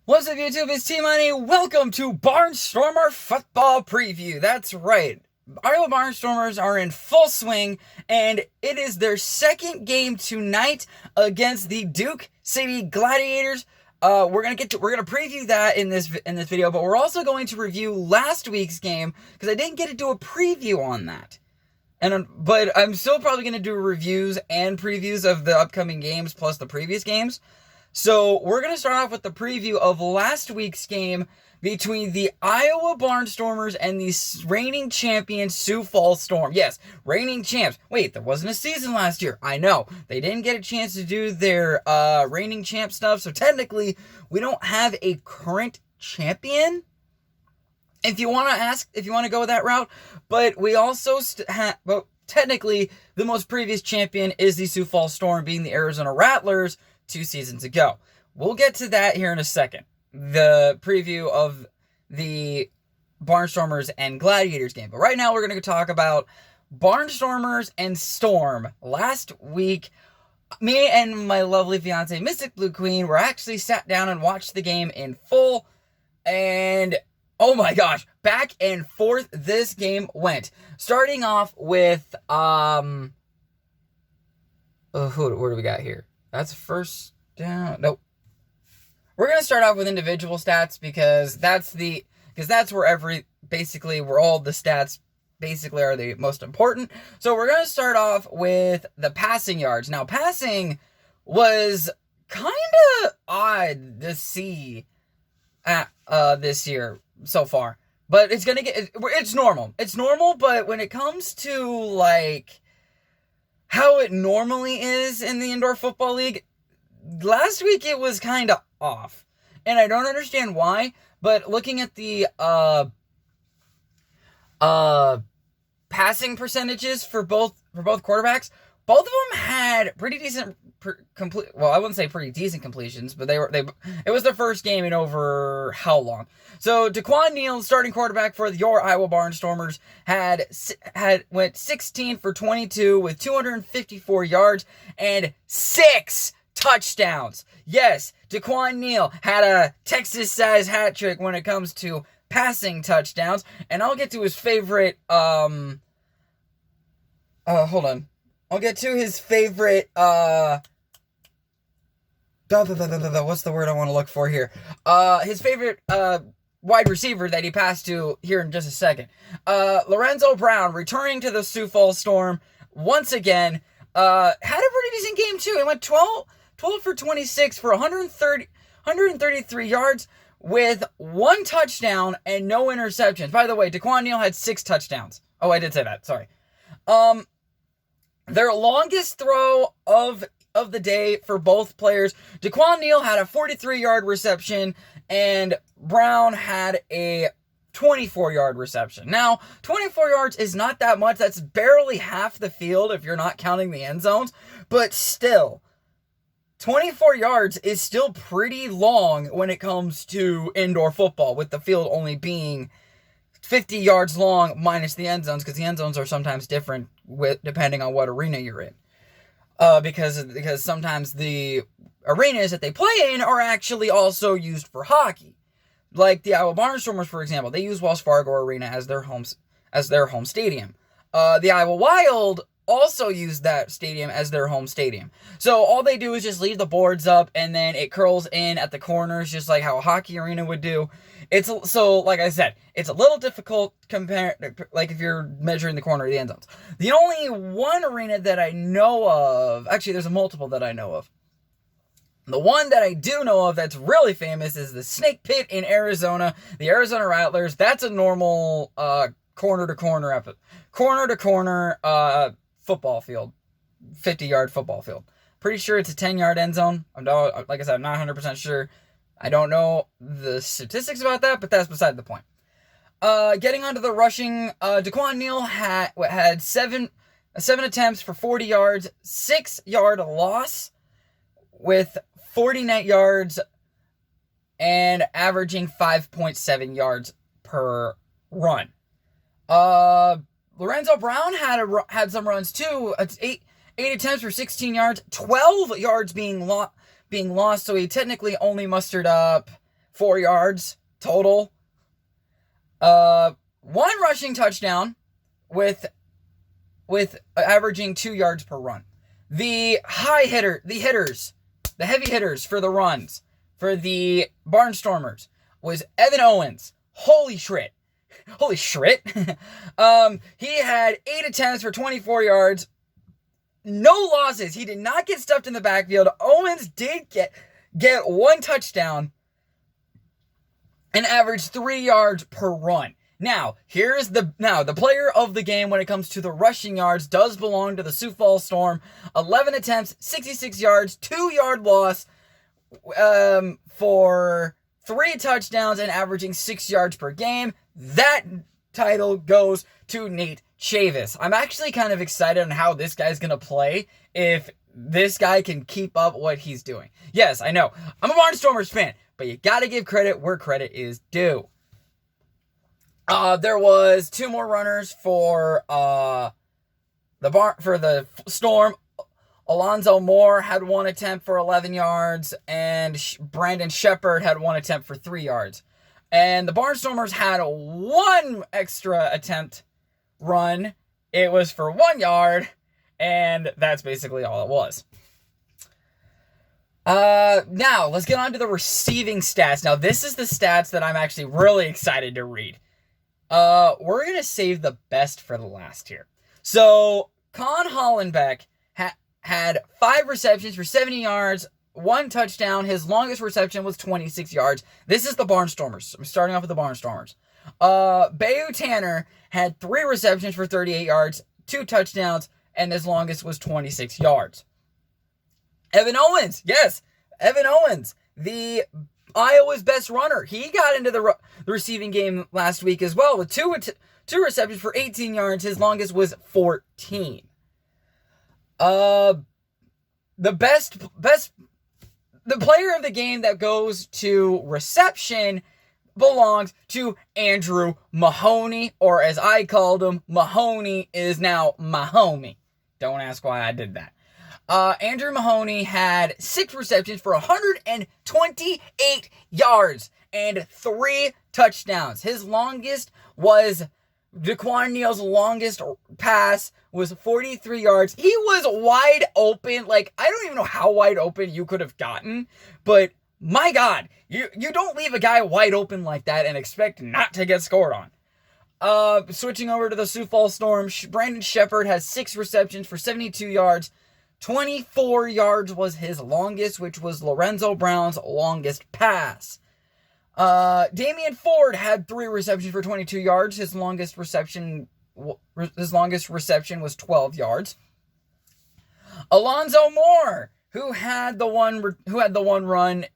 What's up, YouTube? It's T-Money. Welcome to Barnstormer Football Preview. That's right. Iowa Barstormers are in full swing, and it is their second game tonight against the Duke City Gladiators. We're gonna preview that in this video, but we're also going to review last week's game because I didn't get to do a preview on that. But I'm still probably gonna do reviews and previews of the upcoming games plus the previous games. So we're going to start off with the preview of last week's game between the Iowa Barstormers and the reigning champion Sioux Falls Storm. Yes, reigning champs. Wait, there wasn't a season last year. I know. They didn't get a chance to do their reigning champ stuff, so technically we don't have a current champion. If you want to go that route, but we also technically the most previous champion is the Sioux Falls Storm, being the Arizona Rattlers 2 seasons ago. We'll get to that here in a second. The preview of the Barstormers and Gladiators game. But right now we're going to talk about Barstormers and Storm. Last week, me and my lovely fiance, Mystic Blue Queen, were actually sat down and watched the game in full. And oh my gosh, back and forth this game went. Starting off with, who do we got here? That's first down. Nope. We're going to start off with individual stats because that's where where all the stats basically are the most important. So we're going to start off with the passing yards. Now, passing was kind of odd to see at this year so far. But it's normal. It's normal, but when it comes to like how it normally is in the Indoor Football League, last week it was kind of off. And I don't understand why, but looking at the passing percentages for both quarterbacks, both of them had pretty decent I wouldn't say pretty decent completions, but it was their first game in over how long? So DeQuan Neal, starting quarterback for your Iowa Barstormers, went 16 for 22 with 254 yards and 6 touchdowns. Yes, DeQuan Neal had a Texas-sized hat trick when it comes to passing touchdowns, and I'll get to his favorite hold on. I'll get to his favorite, what's the word I want to look for here? His favorite, wide receiver that he passed to here in just a second. Lorenzo Brown, returning to the Sioux Falls Storm once again, had a pretty decent game too. He went 12 for 26 for 133 yards with 1 touchdown and no interceptions. By the way, DeQuan Neal had 6 touchdowns. Oh, I did say that. Sorry. Their longest throw of the day for both players, DeQuan Neal had a 43-yard reception, and Brown had a 24-yard reception. Now, 24 yards is not that much. That's barely half the field if you're not counting the end zones, but still, 24 yards is still pretty long when it comes to indoor football, with the field only being 50 yards long minus the end zones, because the end zones are sometimes different depending on what arena you're in. Because sometimes the arenas that they play in are actually also used for hockey. Like the Iowa Barstormers, for example, they use Wells Fargo Arena as their home stadium. The Iowa Wild also use that stadium as their home stadium. So all they do is just leave the boards up, and then it curls in at the corners, just like how a hockey arena would do. Like I said, it's a little difficult like if you're measuring the corner of the end zones. The only one arena that I know of, actually there's a multiple that I know of. The one that I do know of that's really famous is the Snake Pit in Arizona, the Arizona Rattlers. That's a normal corner-to-corner football field, 50-yard football field. Pretty sure it's a 10-yard end zone. Like I said, I'm not 100% sure. I don't know the statistics about that, but that's beside the point. Getting onto the rushing, DeQuan Neal had 7 attempts for 40 yards, 6-yard loss with 49 yards and averaging 5.7 yards per run. Lorenzo Brown had some runs too. It's 8 attempts for 16 yards, 12 yards being lost, so he technically only mustered up 4 yards total. One rushing touchdown with averaging 2 yards per run. The heavy hitters for the runs for the Barstormers was Evan Owens. Holy shit. He had 8 attempts for 24 yards. No losses. He did not get stuffed in the backfield. Owens did get 1 touchdown and averaged 3 yards per run. Now, the player of the game when it comes to the rushing yards does belong to the Sioux Falls Storm. 11 attempts, 66 yards, 2-yard loss for 3 touchdowns and averaging 6 yards per game. That title goes to Nate Chavis. I'm actually kind of excited on how this guy's going to play if this guy can keep up what he's doing. Yes, I know. I'm a Barstormers fan, but you got to give credit where credit is due. There was 2 more runners for the Storm. Alonzo Moore had 1 attempt for 11 yards, and Brandon Shepard had 1 attempt for 3 yards. And the Barstormers had 1 extra attempt run. It was for 1 yard, and that's basically all it was. Now, let's get on to the receiving stats. Now, this is the stats that I'm actually really excited to read. We're going to save the best for the last here. So, Con Hollenbeck had 5 receptions for 70 yards, 1 touchdown. His longest reception was 26 yards. This is the Barstormers. I'm starting off with the Barstormers. Bayou Tanner had 3 receptions for 38 yards, 2 touchdowns, and his longest was 26 yards. Evan Owens, yes, Evan Owens, the Iowa's best runner. He got into the receiving game last week as well with 2 receptions for 18 yards. His longest was 14. The player of the game that goes to reception belongs to Andrew Mahoney, or as I called him, Mahoney is now my homie. Don't ask why I did that. Andrew Mahoney had 6 receptions for 128 yards and 3 touchdowns. His longest was Daquan Neal's longest pass was 43 yards. He was wide open. Like, I don't even know how wide open you could have gotten, but my God, you don't leave a guy wide open like that and expect not to get scored on. Switching over to the Sioux Falls Storm, Brandon Shepard has 6 receptions for 72 yards. 24 yards was his longest, which was Lorenzo Brown's longest pass. Damian Ford had 3 receptions for 22 yards. His longest reception was 12 yards. Alonzo Moore, who had the one run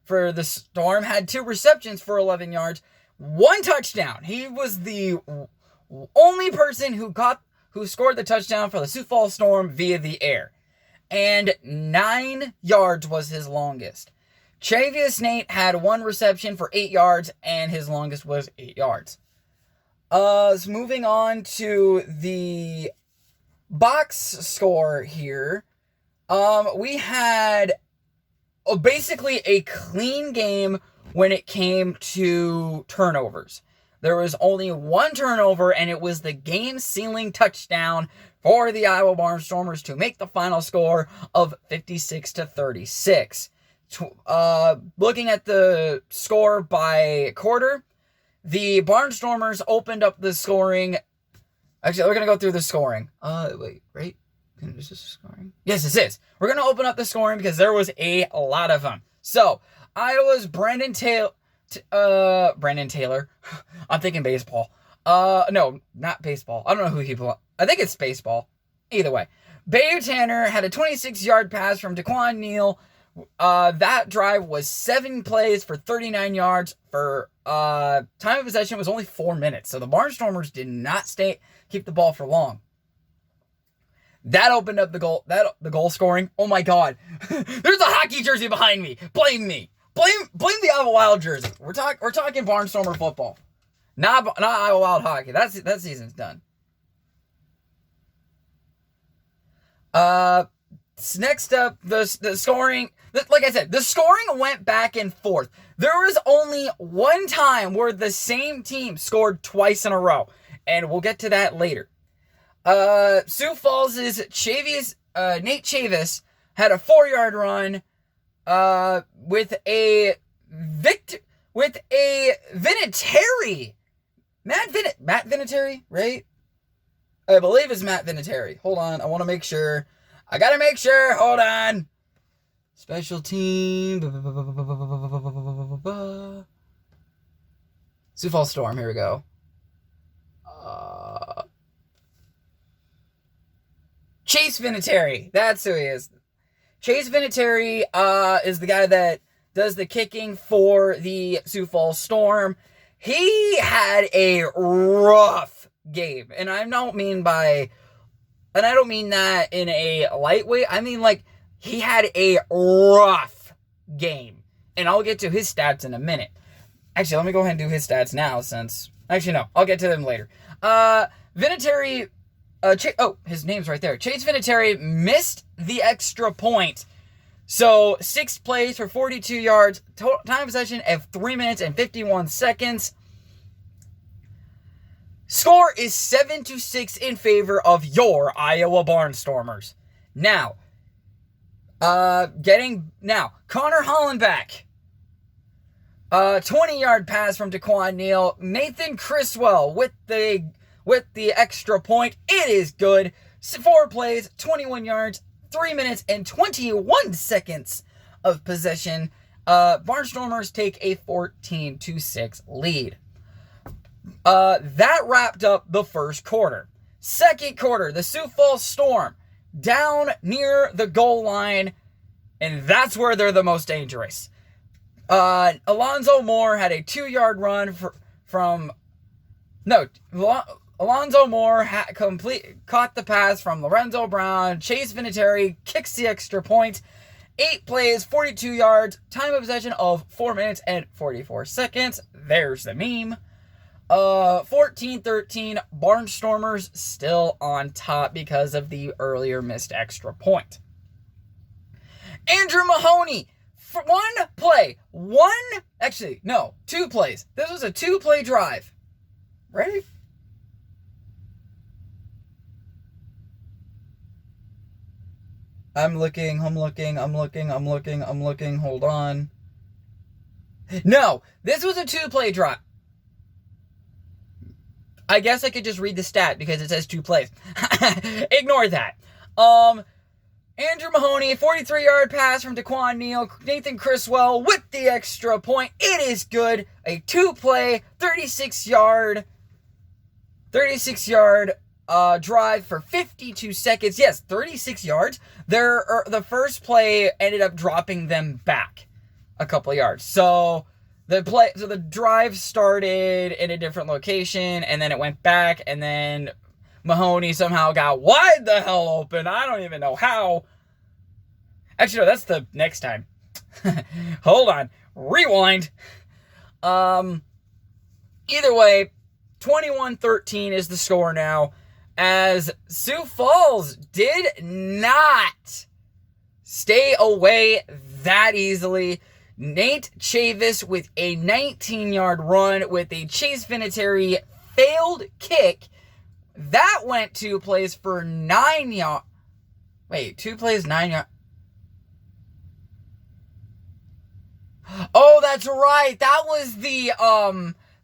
for the Storm, had 2 receptions for 11 yards, 1 touchdown. He was the only person who scored the touchdown for the Sioux Falls Storm via the air. And 9 yards was his longest. Chavius Nate had 1 reception for 8 yards, and his longest was 8 yards. So moving on to the box score here. We had basically a clean game when it came to turnovers. There was only 1 turnover, and it was the game-sealing touchdown for the Iowa Barstormers to make the final score of 56-36. Looking at the score by quarter, the Barstormers opened up the scoring. Actually, we're going to go through the scoring. Right? Is this scoring? Yes, this is. We're going to open up the scoring because there was a lot of them. So, Iowa's Brandon Taylor. I'm thinking baseball. No, not baseball. I don't know who he played. I think it's baseball. Either way. Bayou Tanner had a 26-yard pass from Daquan Neal. That drive was 7 plays for 39 yards. For time of possession was only 4 minutes. So the Barstormers did not keep the ball for long. That opened up the goal scoring. Oh my God. There's a hockey jersey behind me. Blame me. Blame the Iowa Wild jersey. We're talking Barstormer football. Not Iowa Wild hockey. That season's done. next up, the scoring. Like I said, the scoring went back and forth. There was only one time where the same team scored twice in a row, and we'll get to that later. Sioux Falls' Nate Chavis had a 4-yard run with a Vinatieri. Matt Vinatieri, right? I believe it's Matt Vinatieri. Hold on, I want to make sure. I gotta make sure. Hold on. Special team. Sioux Falls Storm. Here we go. Chase Vinatieri. That's who he is. Chase Vinatieri is the guy that does the kicking for the Sioux Falls Storm. He had a rough game. And I don't mean that in a light way. I mean, like, he had a rough game. And I'll get to his stats in a minute. Actually, let me go ahead and do his stats now since... Actually, no. I'll get to them later. Vinatieri... his name's right there. Chase Vinatieri missed the extra point. So, 6 plays for 42 yards. Total time possession of 3 minutes and 51 seconds. Score is 7-6 in favor of your Iowa Barstormers. Now, Connor Hollenbeck. 20-yard pass from Daquan Neal. Nathan Criswell with the extra point. It is good. 4 plays, 21 yards, 3 minutes, and 21 seconds of possession. Barstormers take a 14-6 lead. That wrapped up the first quarter. Second quarter, the Sioux Falls Storm down near the goal line, and that's where they're the most dangerous. Alonzo Moore had a 2-yard run Alonzo Moore caught the pass from Lorenzo Brown. Chase Vinatieri kicks the extra point. 8 plays, 42 yards, time of possession of 4 minutes and 44 seconds. There's the meme. 14-13, Barstormers still on top because of the earlier missed extra point. Andrew Mahoney, for 2 plays. This was a 2-play drive. Ready? I'm looking. Hold on. No, this was a 2-play drive. I guess I could just read the stat because it says 2 plays. Ignore that. Andrew Mahoney, 43-yard pass from Daquan Neal. Nathan Criswell with the extra point. It is good. A 2-play, 36-yard drive for 52 seconds. Yes, 36 yards. The first play ended up dropping them back a couple yards. So the drive started in a different location, and then it went back, and then Mahoney somehow got wide the hell open. I don't even know how. Actually, no, that's the next time. Hold on. Rewind. Either way, 21-13 is the score now, as Sioux Falls did not stay away that easily. Nate Chavis with a 19-yard run with a Chase Vinatieri failed kick. That went 2 plays for 9 yards. Wait, 2 plays, 9 yards. Oh, that's right. That was the,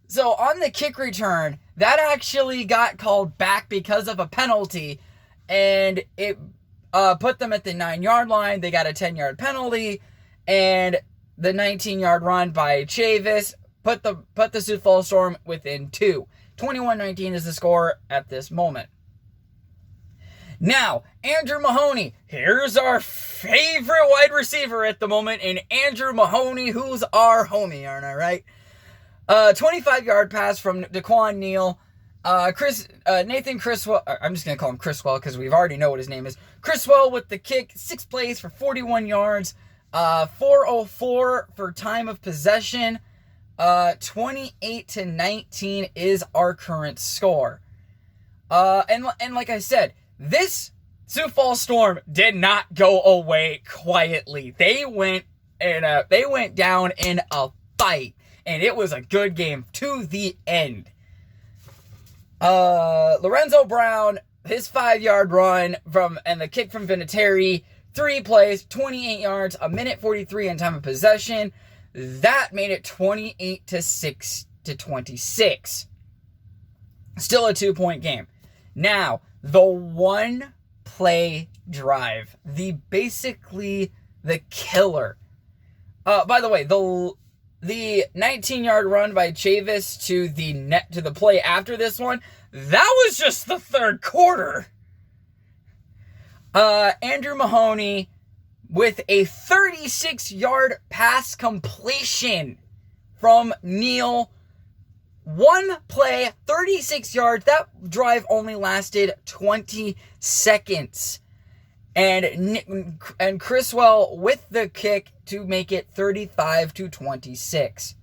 so on the kick return, that actually got called back because of a penalty, and it put them at the 9-yard line. They got a 10-yard penalty, and the 19-yard run by Chavis put the Sioux Falls Storm within 2. 21-19 is the score at this moment. Now, Andrew Mahoney. Here's our favorite wide receiver at the moment, and Andrew Mahoney, who's our homie, aren't I right? 25-yard pass from Daquan Neal. Nathan Criswell. I'm just going to call him Criswell because we already know what his name is. Criswell with the kick. 6 plays for 41 yards. 4:04 for time of possession. 28-19 is our current score. And like I said, this Sioux Falls Storm did not go away quietly. They went down in a fight, and it was a good game to the end. Lorenzo Brown, his 5-yard run and the kick from Vinatieri, 3 plays, 28 yards, a minute 43 in time of possession. That made it 28-26. Still a 2-point game. Now, the one play drive, basically the killer. By the way, the 19-yard run by Chavis to the play after this one, that was just the third quarter. Andrew Mahoney with a 36-yard pass completion from Neal. One play, 36 yards. That drive only lasted 20 seconds. And Criswell with the kick to make it 35-26.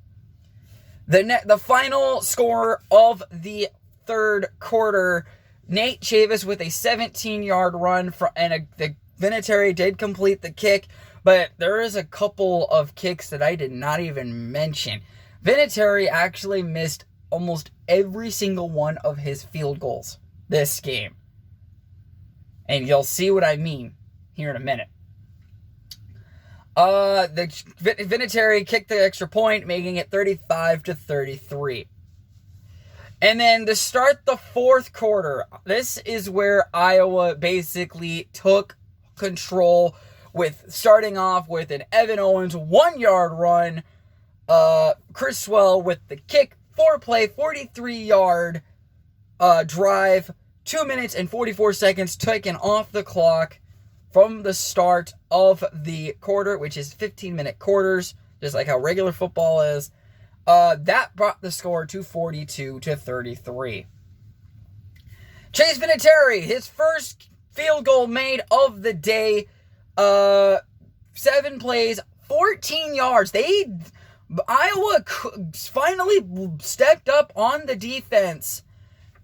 The final score of the third quarter, Nate Chavis with a 17-yard run, the Vinatieri did complete the kick, but there is a couple of kicks that I did not even mention. Vinatieri actually missed almost every single one of his field goals this game. And you'll see what I mean here in a minute. The Vinatieri kicked the extra point, making it 35-33. And then to start the fourth quarter, this is where Iowa basically took control, starting off with an Evan Owens 1-yard run, Criswell with the kick, 4-play, 43-yard drive, 2 minutes and 44 seconds taken off the clock from the start of the quarter, which is 15-minute quarters, just like how regular football is. That brought the score to 42-33. Chase Vinatieri, his first field goal made of the day, 7 plays, 14 yards. Iowa finally stepped up on the defense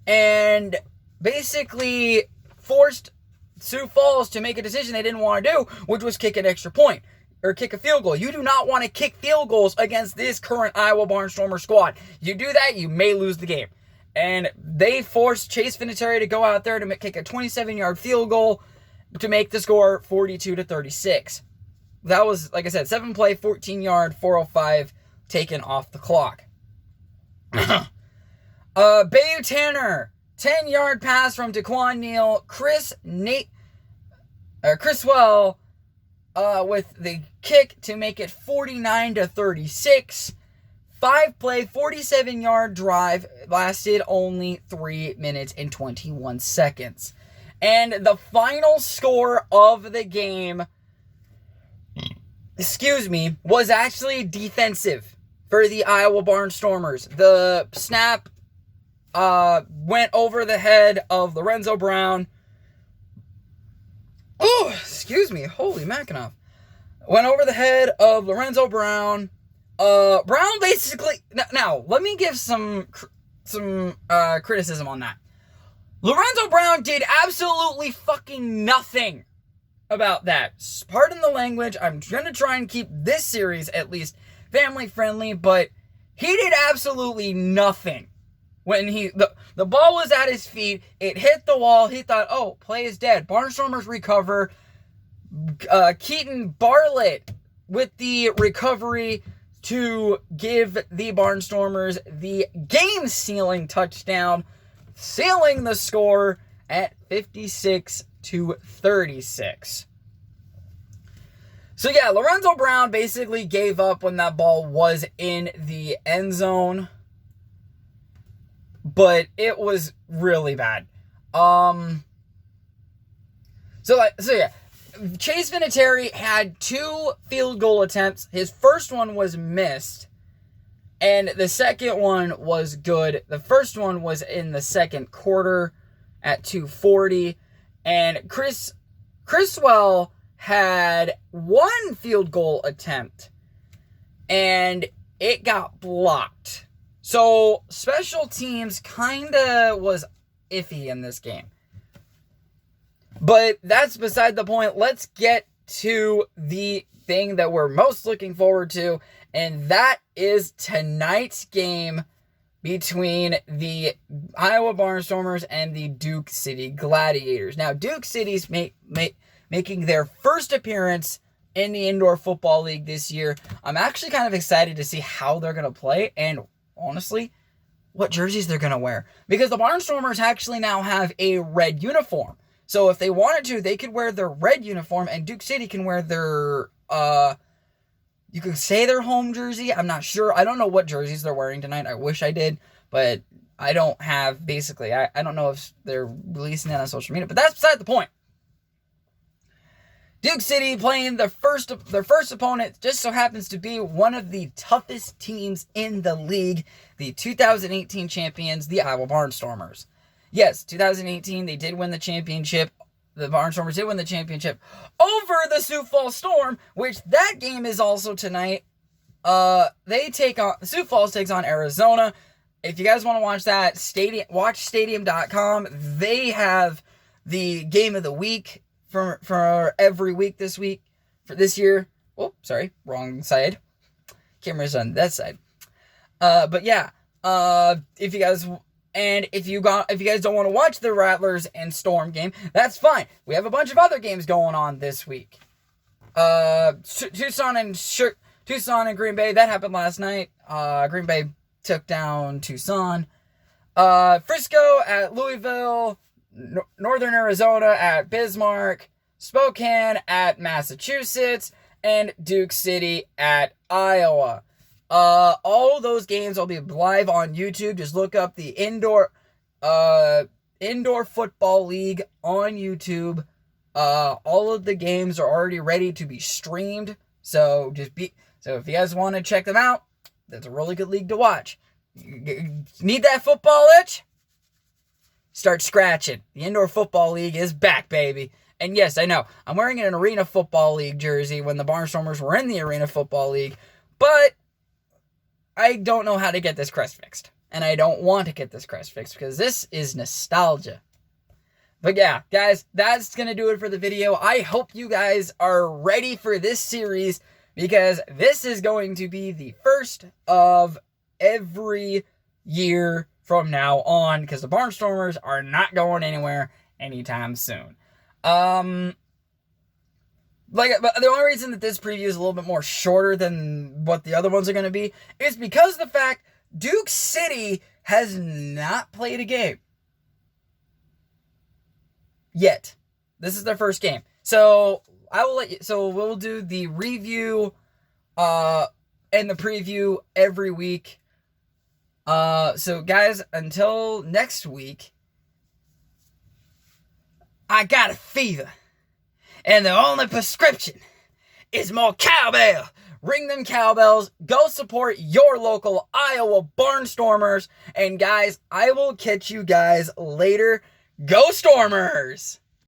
and basically forced Sioux Falls to make a decision they didn't want to do, which was kick an extra point or kick a field goal. You do not want to kick field goals against this current Iowa Barnstormer squad. You do that, you may lose the game. And they forced Chase Vinatieri to go out there to kick a 27-yard field goal to make the score 42-36. That was, like I said, 7-play, 14-yard, 4:05 taken off the clock. Bayou Tanner, 10-yard pass from Daquan Neal. Criswell with the kick to make it 49-36. 5-play, 47-yard drive lasted only 3 minutes and 21 seconds. And the final score of the game, was actually defensive for the Iowa Barnstormers. The snap went over the head of Lorenzo Brown. Oh, holy Mackinac. Went over the head of Lorenzo Brown. Brown basically... Now, let me give some criticism on that. Lorenzo Brown did absolutely fucking nothing about that. Pardon the language. I'm going to try and keep this series at least family friendly, but he did absolutely nothing. When the ball was at his feet, it hit the wall, he thought, oh, play is dead. Barnstormers recover. Keaton Bartlett with the recovery to give the Barnstormers the game-sealing touchdown, sealing the score at 56-36. So yeah, Lorenzo Brown basically gave up when that ball was in the end zone. But it was really bad. So yeah, Chase Vinatieri had 2 field goal attempts. His first one was missed, and the second one was good. The first one was in the second quarter at 2:40, and Criswell had 1 field goal attempt, and it got blocked. So, special teams kinda was iffy in this game. But that's beside the point. Let's get to the thing that we're most looking forward to, and that is tonight's game between the Iowa Barstormers and the Duke City Gladiators. Now, Duke City's making their first appearance in the Indoor Football League this year. I'm actually kind of excited to see how they're going to play, and honestly, what jerseys they're going to wear. Because the Barstormers actually now have a red uniform. So if they wanted to, they could wear their red uniform, and Duke City can wear their, you could say their home jersey. I'm not sure. I don't know what jerseys they're wearing tonight. I wish I did, but I don't have, basically, I don't know if they're releasing that on social media, but that's beside the point. Duke City playing their first opponent just so happens to be one of the toughest teams in the league, the 2018 champions, the Iowa Barstormers. Yes, 2018, they did win the championship. The Barstormers did win the championship over the Sioux Falls Storm, which that game is also tonight. Sioux Falls takes on Arizona. If you guys want to watch that, watch stadium.com. They have the game of the week for every week this year. Oh, sorry, wrong side. Camera's on that side. But yeah, if you guys don't want to watch the Rattlers and Storm game, that's fine. We have a bunch of other games going on this week. Tucson and Green Bay, that happened last night. Green Bay took down Tucson. Frisco at Louisville, Northern Arizona at Bismarck, Spokane at Massachusetts, and Duke City at Iowa. All those games will be live on YouTube. Just look up the Indoor Football League on YouTube. All of the games are already ready to be streamed. So if you guys want to check them out, that's a really good league to watch. Need that football itch? Start scratching. The Indoor Football League is back, baby. And yes, I know, I'm wearing an Arena Football League jersey when the Barstormers were in the Arena Football League, but I don't know how to get this crest fixed. And I don't want to get this crest fixed because this is nostalgia. But yeah, guys, that's going to do it for the video. I hope you guys are ready for this series because this is going to be the first of every year from now on because the Barstormers are not going anywhere anytime soon. But the only reason that this preview is a little bit more shorter than what the other ones are going to be is because of the fact Duke City has not played a game yet. This is their first game. So we'll do the review and the preview every week. So guys, until next week, I got a fever. And the only prescription is more cowbell. Ring them cowbells. Go support your local Iowa Barstormers. And guys, I will catch you guys later. Go Stormers!